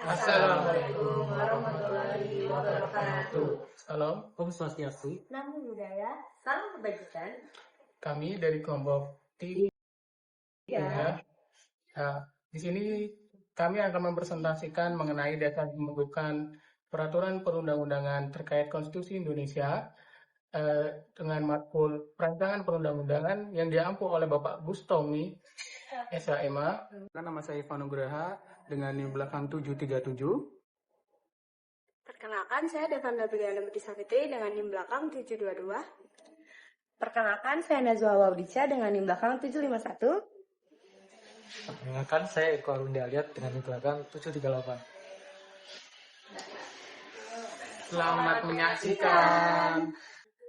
Assalamualaikum warahmatullahi wabarakatuh. Salam. Om Swastiastu. Namo Buddhaya, salam kebajikan. Kami dari kelompok 3. Ya. Nah, di sini kami akan mempresentasikan mengenai dasar pembentukan peraturan perundang-undangan terkait Konstitusi Indonesia dengan matkul perancangan perundang-undangan yang diampu oleh Bapak Bustomi SHMA. Nama saya Ivan Nugraha dengan NIM belakang 737. Perkenalkan, saya Devanda Brigana Budi Savitri dengan NIM belakang 722. Perkenalkan, saya Nazwa Waudica dengan NIM belakang 751. Perkenalkan, saya Eko Arundi Aliat dengan NIM belakang 738. Selamat menyaksikan.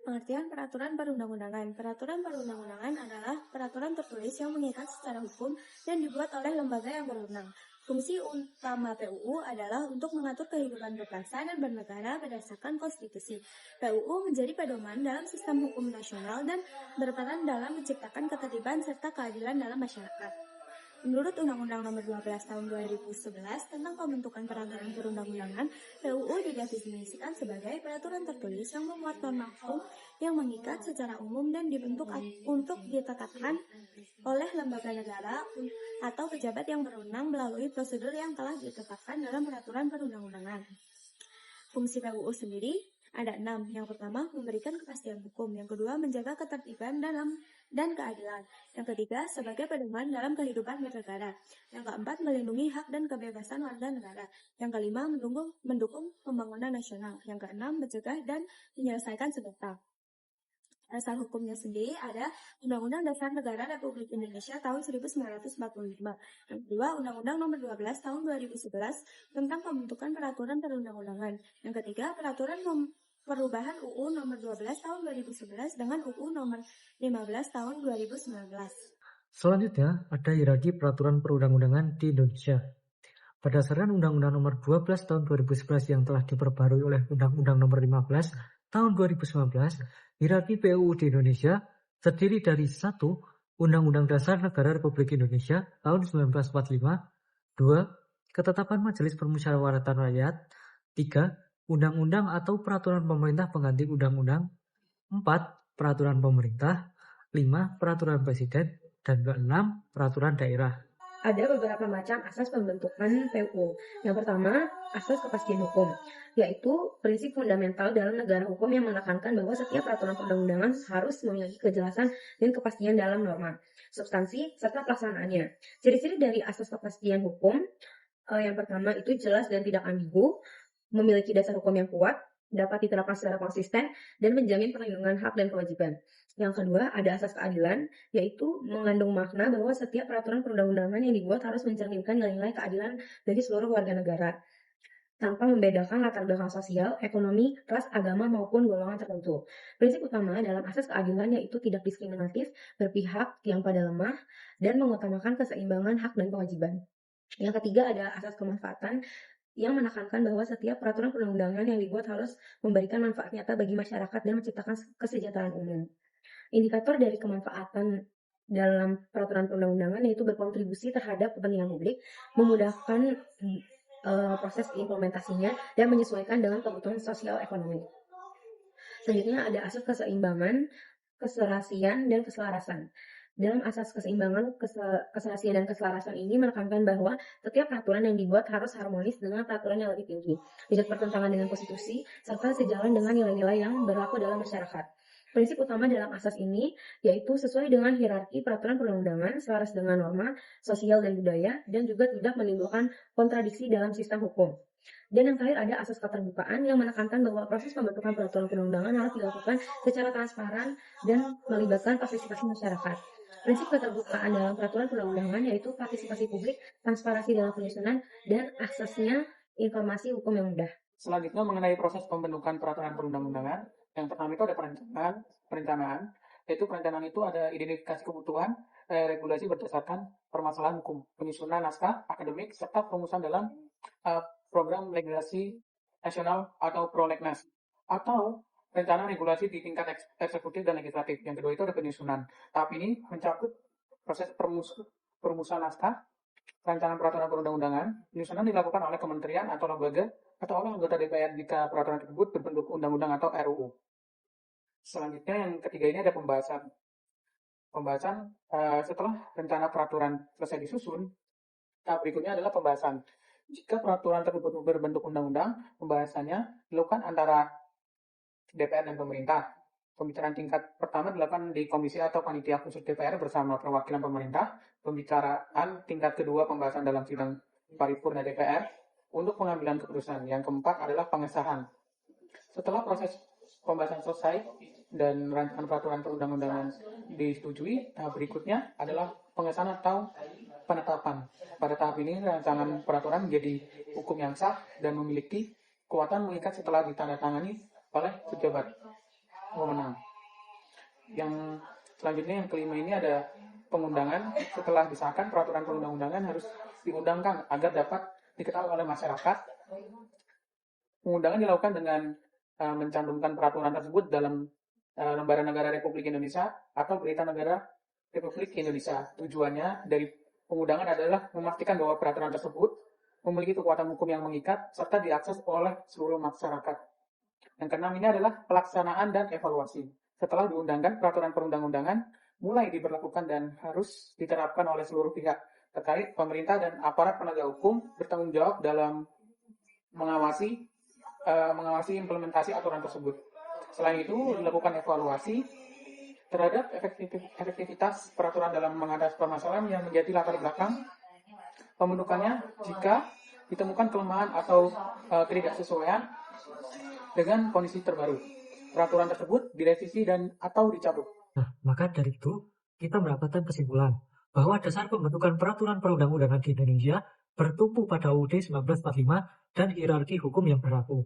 Pengertian peraturan perundang-undangan. Peraturan perundang-undangan adalah peraturan tertulis yang mengikat secara hukum dan dibuat oleh lembaga yang berwenang. Fungsi utama PUU adalah untuk mengatur kehidupan berbangsa dan bernegara berdasarkan konstitusi. PUU menjadi pedoman dalam sistem hukum nasional dan berperan dalam menciptakan ketertiban serta keadilan dalam masyarakat. Menurut Undang-Undang Nomor 12 Tahun 2011 tentang pembentukan peraturan perundang-undangan, PUU didefinisikan sebagai peraturan tertulis yang memuat norma hukum yang mengikat secara umum dan dibentuk untuk ditetapkan oleh lembaga negara atau pejabat yang berwenang melalui prosedur yang telah ditetapkan dalam peraturan perundang-undangan. Fungsi PUU sendiri ada 6. Yang pertama, memberikan kepastian hukum. Yang kedua, menjaga ketertiban dan keadilan. Yang ketiga, sebagai pedoman dalam kehidupan bernegara. Yang keempat, melindungi hak dan kebebasan warga negara. Yang kelima, mendukung pembangunan nasional. Yang keenam, mencegah dan menyelesaikan sengketa. Asal hukumnya sendiri ada Undang-Undang Dasar Negara Republik Indonesia tahun 1945. Yang kedua, Undang-Undang Nomor 12 Tahun 2011 tentang pembentukan peraturan perundang-undangan. Yang ketiga, perubahan UU Nomor 12 Tahun 2011 dengan UU Nomor 15 Tahun 2019. Selanjutnya, ada hierarki peraturan perundang-undangan di Indonesia. Berdasarkan Undang-Undang Nomor 12 Tahun 2011 yang telah diperbarui oleh Undang-Undang Nomor 15 Tahun 2019, hierarki PUU di Indonesia terdiri dari 1. Undang-Undang Dasar Negara Republik Indonesia tahun 1945, 2. Ketetapan Majelis Permusyawaratan Rakyat, 3. Undang-undang atau peraturan pemerintah pengganti undang-undang, 4. Peraturan pemerintah, 5. Peraturan presiden, dan 6. Peraturan daerah. Ada beberapa macam asas pembentukan PUU. Yang pertama, asas kepastian hukum, yaitu prinsip fundamental dalam negara hukum yang menekankan bahwa setiap peraturan perundang-undangan harus memiliki kejelasan dan kepastian dalam norma, substansi, serta pelaksanaannya. Ciri-ciri dari asas kepastian hukum, yang pertama itu jelas dan tidak ambigu, memiliki dasar hukum yang kuat, dapat diterapkan secara konsisten, dan menjamin perlindungan hak dan kewajiban. Yang kedua, ada asas keadilan, yaitu mengandung makna bahwa setiap peraturan perundang-undangan yang dibuat harus mencerminkan nilai-nilai keadilan bagi seluruh warga negara, tanpa membedakan latar belakang sosial, ekonomi, ras, agama, maupun golongan tertentu. Prinsip utama dalam asas keadilan yaitu tidak diskriminatif, berpihak yang pada lemah, dan mengutamakan keseimbangan hak dan kewajiban. Yang ketiga, ada asas kemanfaatan, yang menekankan bahwa setiap peraturan perundang-undangan yang dibuat harus memberikan manfaat nyata bagi masyarakat dan menciptakan kesejahteraan umum. Indikator dari kemanfaatan dalam peraturan perundang-undangan yaitu berkontribusi terhadap kepentingan publik, memudahkan proses implementasinya, dan menyesuaikan dengan kebutuhan sosial ekonomi. Selanjutnya ada asas keseimbangan, keserasian, dan keselarasan. Dalam asas keseimbangan, keserasian, dan keselarasan ini menekankan bahwa setiap peraturan yang dibuat harus harmonis dengan peraturan yang lebih tinggi, tidak bertentangan dengan konstitusi, serta sejalan dengan nilai-nilai yang berlaku dalam masyarakat. Prinsip utama dalam asas ini yaitu sesuai dengan hierarki peraturan perundang-undangan, selaras dengan norma sosial dan budaya, dan juga tidak menimbulkan kontradiksi dalam sistem hukum. Dan yang terakhir ada asas keterbukaan yang menekankan bahwa proses pembentukan peraturan perundang-undangan harus dilakukan secara transparan dan melibatkan partisipasi masyarakat. Prinsip keterbukaan dalam peraturan perundang-undangan yaitu partisipasi publik, transparansi dalam penyusunan, dan aksesnya informasi hukum yang mudah. Selanjutnya mengenai proses pembentukan peraturan perundang-undangan, yang pertama itu ada perencanaan, yaitu perencanaan itu ada identifikasi kebutuhan, regulasi berdasarkan permasalahan hukum, penyusunan naskah akademik, serta perumusan dalam program legislasi nasional atau prolegnas, atau rencana regulasi di tingkat eksekutif dan legislatif. Yang kedua itu ada penyusunan. Tahap ini mencakup proses perumusan naskah, rancangan peraturan perundang-undangan, penyusunan dilakukan oleh kementerian atau lembaga atau oleh anggota DPR jika peraturan tersebut berbentuk undang-undang atau RUU. Selanjutnya yang ketiga ini ada pembahasan. Setelah rencana peraturan selesai disusun, tahap berikutnya adalah pembahasan. Jika peraturan tersebut berbentuk undang-undang, pembahasannya dilakukan antara DPR dan pemerintah. Pembicaraan tingkat pertama dilakukan di komisi atau panitia khusus DPR bersama perwakilan pemerintah. Pembicaraan tingkat kedua pembahasan dalam sidang paripurna DPR untuk pengambilan keputusan. Yang keempat adalah pengesahan. Setelah proses pembahasan selesai dan rancangan peraturan perundang-undangan disetujui, tahap berikutnya adalah pengesahan atau penetapan. Pada tahap ini rancangan peraturan menjadi hukum yang sah dan memiliki kekuatan mengikat setelah ditandatangani oleh pejabat wewenang. Yang selanjutnya yang kelima ini ada pengundangan. Setelah disahkan, peraturan perundang-undangan harus diundangkan agar dapat diketahui oleh masyarakat. Pengundangan dilakukan dengan mencantumkan peraturan tersebut dalam lembaran negara Republik Indonesia atau berita negara Republik Indonesia. Tujuannya dari pengundangan adalah memastikan bahwa peraturan tersebut memiliki kekuatan hukum yang mengikat serta diakses oleh seluruh masyarakat. Yang keenam ini adalah pelaksanaan dan evaluasi. Setelah diundangkan, peraturan perundang-undangan mulai diberlakukan dan harus diterapkan oleh seluruh pihak terkait. Pemerintah dan aparat penegak hukum bertanggung jawab dalam mengawasi implementasi aturan tersebut. Selain itu, dilakukan evaluasi terhadap efektivitas peraturan dalam mengatasi permasalahan yang menjadi latar belakang pembentukannya jika ditemukan kelemahan atau ketidaksesuaian dengan kondisi terbaru. Peraturan tersebut direvisi dan atau dicabut. Nah, maka dari itu, kita mendapatkan kesimpulan bahwa dasar pembentukan peraturan perundang-undangan di Indonesia bertumpu pada UUD 1945 dan hierarki hukum yang berlaku.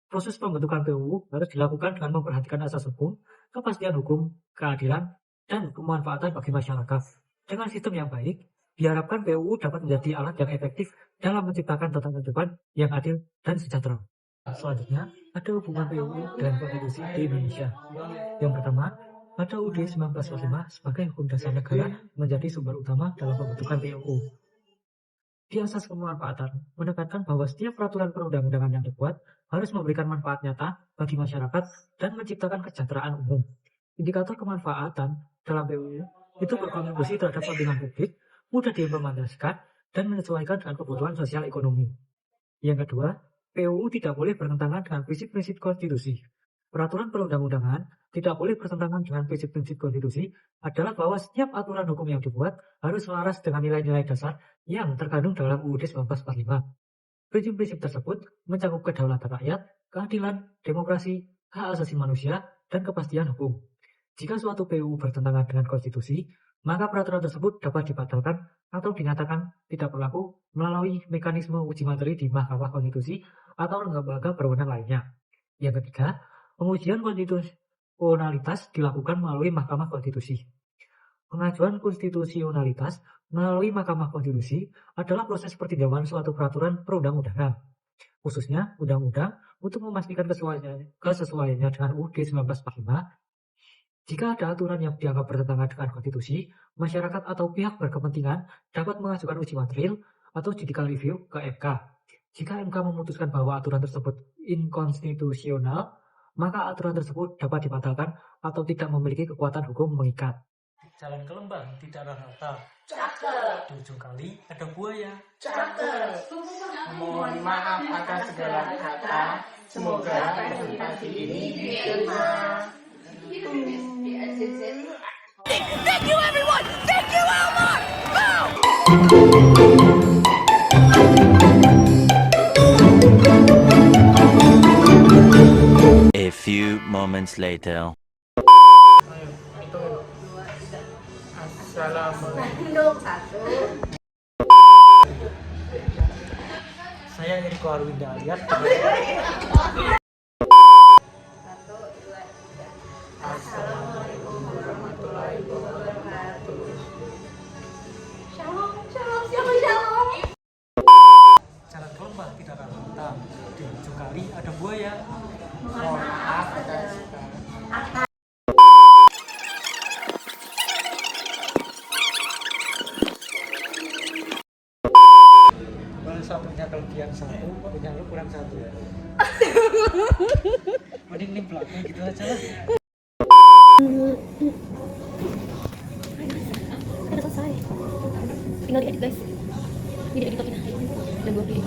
Proses pembentukan PUU harus dilakukan dengan memperhatikan asas hukum, kepastian hukum, keadilan, dan kemanfaatan bagi masyarakat. Dengan sistem yang baik, diharapkan PUU dapat menjadi alat yang efektif dalam menciptakan tatanan depan yang adil dan sejahtera. Selanjutnya, ada hubungan PUU dan konstitusi di Indonesia. Yang pertama, pada UUD 1945 sebagai hukum dasar negara menjadi sumber utama dalam pembentukan PUU. Di asas kemanfaatan, menekankan bahwa setiap peraturan perundang-undangan yang dibuat harus memberikan manfaat nyata bagi masyarakat dan menciptakan kesejahteraan umum. Indikator kemanfaatan dalam PUU itu berkontribusi terhadap kepentingan publik, mudah diimplementasikan, dan menyesuaikan dengan kebutuhan sosial ekonomi. Yang kedua, PUU tidak boleh bertentangan dengan prinsip-prinsip konstitusi. Peraturan perundang-undangan tidak boleh bertentangan dengan prinsip-prinsip konstitusi adalah bahwa setiap aturan hukum yang dibuat harus selaras dengan nilai-nilai dasar yang terkandung dalam UUD 1945. Prinsip-prinsip tersebut mencakup kedaulatan rakyat, keadilan, demokrasi, hak asasi manusia, dan kepastian hukum. Jika suatu PUU bertentangan dengan konstitusi, maka peraturan tersebut dapat dibatalkan atau dinyatakan tidak berlaku melalui mekanisme uji materi di Mahkamah Konstitusi atau lembaga berwenang lainnya. Yang ketiga, pengujian konstitusionalitas dilakukan melalui Mahkamah Konstitusi. Pengajuan konstitusionalitas melalui Mahkamah Konstitusi adalah proses pertinjauan suatu peraturan perundang-undangan, khususnya undang-undang, untuk memastikan kesesuaiannya dengan UUD 1945. Jika ada aturan yang dianggap bertentangan dengan konstitusi, masyarakat atau pihak berkepentingan dapat mengajukan uji material atau judicial review ke MK. Jika MK memutuskan bahwa aturan tersebut inkonstitusional, maka aturan tersebut dapat dibatalkan atau tidak memiliki kekuatan hukum mengikat. Jalan ke Lembang tidak ada rata. Cakep. Di ujung kali ada buaya. Cakep. Mohon maaf atas segala kata. Semoga presentasi ini diterima. Thank you, everyone! Thank you, Elmar! A few moments later. Ayo, hitung. Assalamualaikum. Saya Eriko Arwinda Aliat. Assalamualaikum warahmatullahi wabarakatuh. Shalom, shalom. Jalan ke Lembang tidak ada rata. Di ujung kali ada buaya. Mohon maaf atas segala satu, punya lu kurang satu. Mending nih belakang gitu aja lah. Udah selesai. Tinggal diedit guys. Ini diedit dan 2 video.